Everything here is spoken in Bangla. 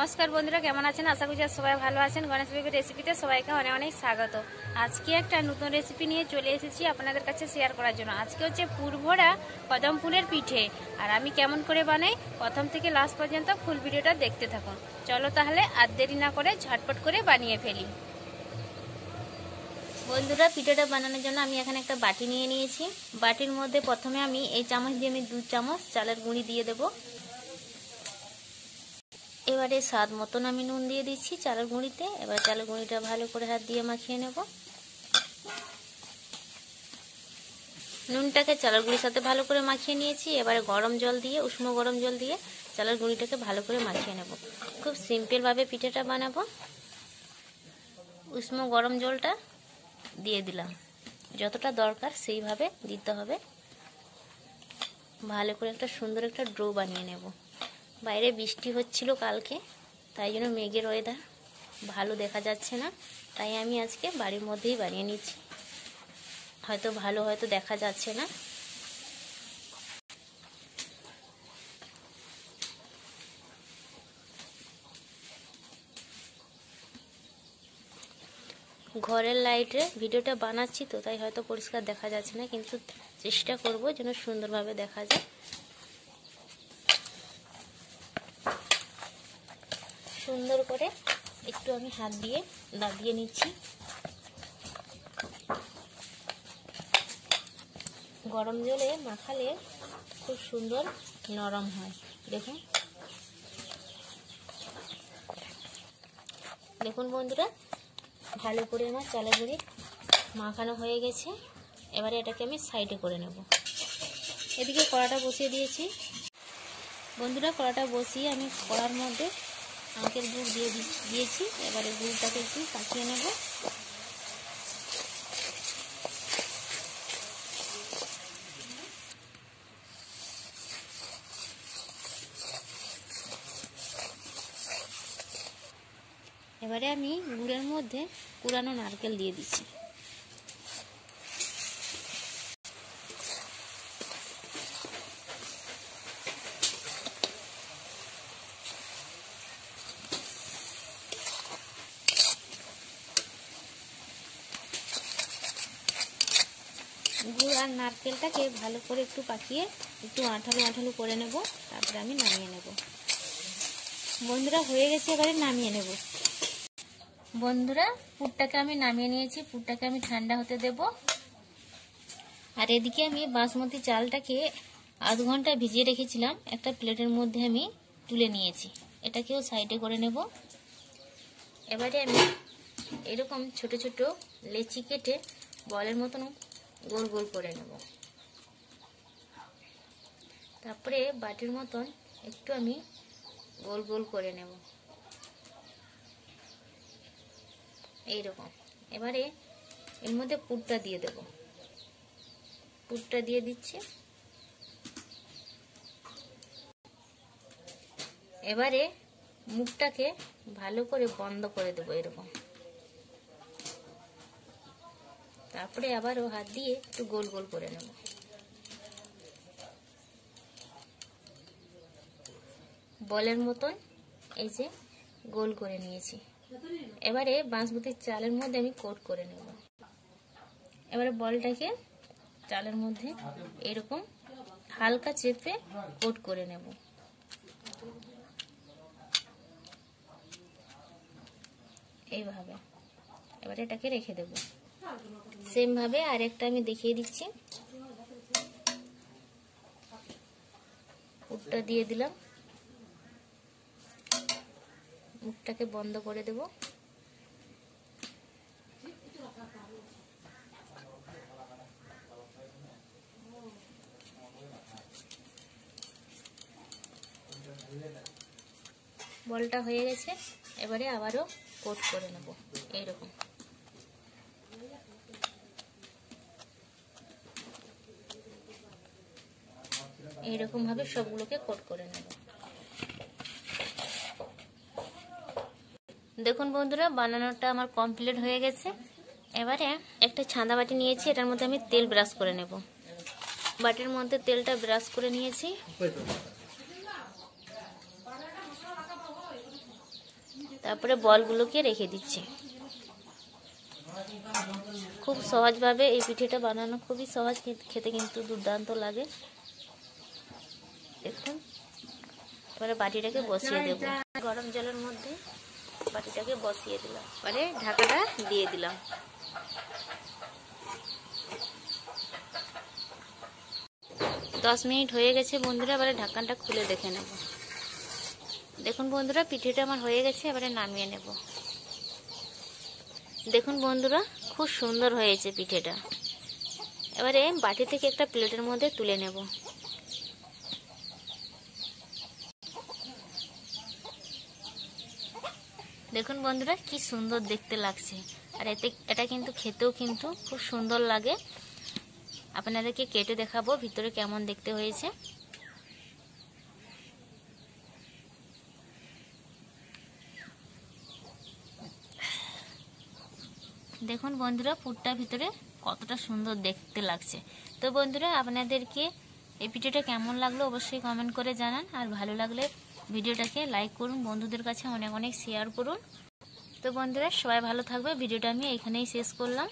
নমস্কার বন্ধুরা, কেমন আছেন? আশা করি সবাই ভালো আছেন। গণেশ বেবির রেসিপিতে সবাইকে অনেক অনেক স্বাগত। আজকে একটা নতুন রেসিপি নিয়ে চলে এসেছি আপনাদের কাছে শেয়ার করার জন্য। আজকে হচ্ছে পুরভরা কদম ফুলের পিঠে, আর আমি কেমন করে বানাই প্রথম থেকে লাস্ট পর্যন্ত ফুল ভিডিওটা দেখতে থাকুন। চলো তাহলে আর দেরি না করে ঝটপট করে বানিয়ে ফেলি। বন্ধুরা, পিঠেটা বানানোর জন্য আমি এখানে একটা বাটি নিয়ে নিয়েছি। বাটির মধ্যে প্রথমে আমি এই চামচ দিয়ে 2 চামচ চালের গুঁড়ি দিয়ে দেবো। এবারে স্বাদ মতন আমি নুন দিয়ে দিচ্ছি চালের গুঁড়িতে। এবার চালের গুঁড়িটা ভালো করে হাত দিয়ে মাখিয়ে নেব। নুনটাকে চালের গুঁড়ির সাথে ভালো করে মাখিয়ে নিয়েছি। এবারে গরম জল দিয়ে, উষ্ণ গরম জল দিয়ে চালের গুঁড়িটাকে ভালো করে মাখিয়ে নেব। খুব সিম্পলভাবে পিঠেটা বানাবো। উষ্ণ গরম জলটা দিয়ে দিলাম, যতটা দরকার সেইভাবে দিতে হবে। ভালো করে একটা সুন্দর একটা ডো বানিয়ে নেব। বাইরে বৃষ্টি হচ্ছিল কালকে, তাই জন্য মেঘের ওয়েদার, ভালো দেখা যাচ্ছে না। তাই আমি আজকে বাড়ির মধ্যেই বানিয়ে নিচ্ছি, হয়তো দেখা যাচ্ছে না। ঘরের লাইটে ভিডিওটা বানাচ্ছি তো, তাই হয়তো পরিষ্কার দেখা যাচ্ছে না, কিন্তু চেষ্টা করব যেন সুন্দরভাবে দেখা যায়। সুন্দর করে একটু আমি হাত দিয়ে দাবিয়ে নিচ্ছি। গরম জলে মাখালে খুব সুন্দর নরম হয়। দেখুন বন্ধুরা, ভালো করে আমার চালের গুঁড়ি মাখানো হয়ে গেছে। এবারে এটাকে আমি সাইডে করে নেব। এদিকে কড়াটা বসিয়ে দিয়েছি। বন্ধুরা, কড়াটা বসিয়ে আমি কড়ার মধ্যে আখের গুড় দিয়েছি। এবারে গুড়টাকে একটু পাকিয়ে নেব। এবারে আমি গুড়ের মধ্যে কুড়ানো নারকেল দিয়ে দিচ্ছি। গুড় আর নারকেলটাকে ভালো করে একটু পাকিয়ে একটু আঠালো করে নেব। তারপরে আমি নামিয়ে নেব। বন্ধুরা, হয়ে গেছে, এবারে নামিয়ে নেব। বন্ধুরা, পুরটাকে আমি নামিয়ে নিয়েছি। পুরটাকে আমি ঠান্ডা হতে দেব। আর এদিকে আমি বাসমতি চালটাকে আধ ঘন্টা ভিজিয়ে রেখেছিলাম, একটা প্লেটের মধ্যে আমি তুলে নিয়েছি। এটাকেও সাইডে করে নেব। এবারে আমি এরকম ছোট ছোট লেচি কেটে বলের মতন গোল গোল করে নেব। তারপরে বাটির মতন একটু আমি গোল গোল করে নেব এইরকম। এবারে এর মধ্যে পুরটা দিয়ে দেব। পুরটা দিয়ে দিচ্ছি। এবারে মুখটাকে ভালো করে বন্ধ করে দেব এরকম। তারপরে আবারও হাত দিয়ে একটু গোল গোল করে নেব। বলের মতন এই যে গোল করে নিয়েছি। এবারে বাসমতির চালের মধ্যে আমি কোট করে নেব। এবারে বলটাকে চালের মধ্যে এরকম হালকা চেপে কোট করে নেব। এইভাবে এবারে এটাকে রেখে দেব। সেম ভাবে আরেকটা আমি দেখিয়ে দিচ্ছি। পুরটা দিয়ে দিলাম, মুখটাকে বন্ধ করে দেব। বলটা হয়ে গেছে। এবারে আবারও কোট করে নেব এইরকম। এইরকম ভাবে সবগুলোকে কোট করে নেব। দেখুন বন্ধুরা, বানানোটা আমার কমপ্লিট হয়ে গেছে। এবারে একটা ছাঁদা বাটি নিয়েছি, এটার মধ্যে আমি তেল ব্রাশ করে নেব। বাটির মধ্যে তেলটা ব্রাশ করে নিয়েছি। তারপরে বলগুলোকে রেখে দিচ্ছি। খুব সহজভাবে এই পিঠেটা বানানো, খুবই সহজ, খেতে কিন্তু দুর্দান্ত লাগে। দেখুন, এবারে বাটিটাকে বসিয়ে দেব। গরম জলের মধ্যে বাটিটাকে বসিয়ে দিলাম, এবারে ঢাকাটা দিয়ে দিলাম। দশ মিনিট হয়ে গেছে বন্ধুরা, এবারে ঢাকনাটা খুলে দেখে নেব। দেখুন বন্ধুরা, পিঠেটা আমার হয়ে গেছে, এবারে নামিয়ে নেব। দেখুন বন্ধুরা, খুব সুন্দর হয়েছে পিঠেটা। এবারে বাটি থেকে একটা প্লেটের মধ্যে তুলে নেব। দেখুন বন্ধুরা, কি সুন্দর দেখতে লাগছে। আর এটা কিন্তু খেতেও কিন্তু খুব সুন্দর লাগে। আপনাদেরকে কেটে দেখাবো ভিতরে কেমন দেখতে হয়েছে। দেখুন বন্ধুরা, পুরটা ভিতরে কতটা সুন্দর দেখতে লাগছে। তো বন্ধুরা, আপনাদেরকে এই ভিডিওটা কেমন লাগলো অবশ্যই কমেন্ট করে জানান। আর ভালো লাগলে ভিডিওটাকে লাইক করুন, বন্ধুদের কাছে অনেক অনেক শেয়ার করুন। তো বন্ধুরা, সবাই ভালো থাকবে। ভিডিওটা আমি এখানেই শেষ করলাম।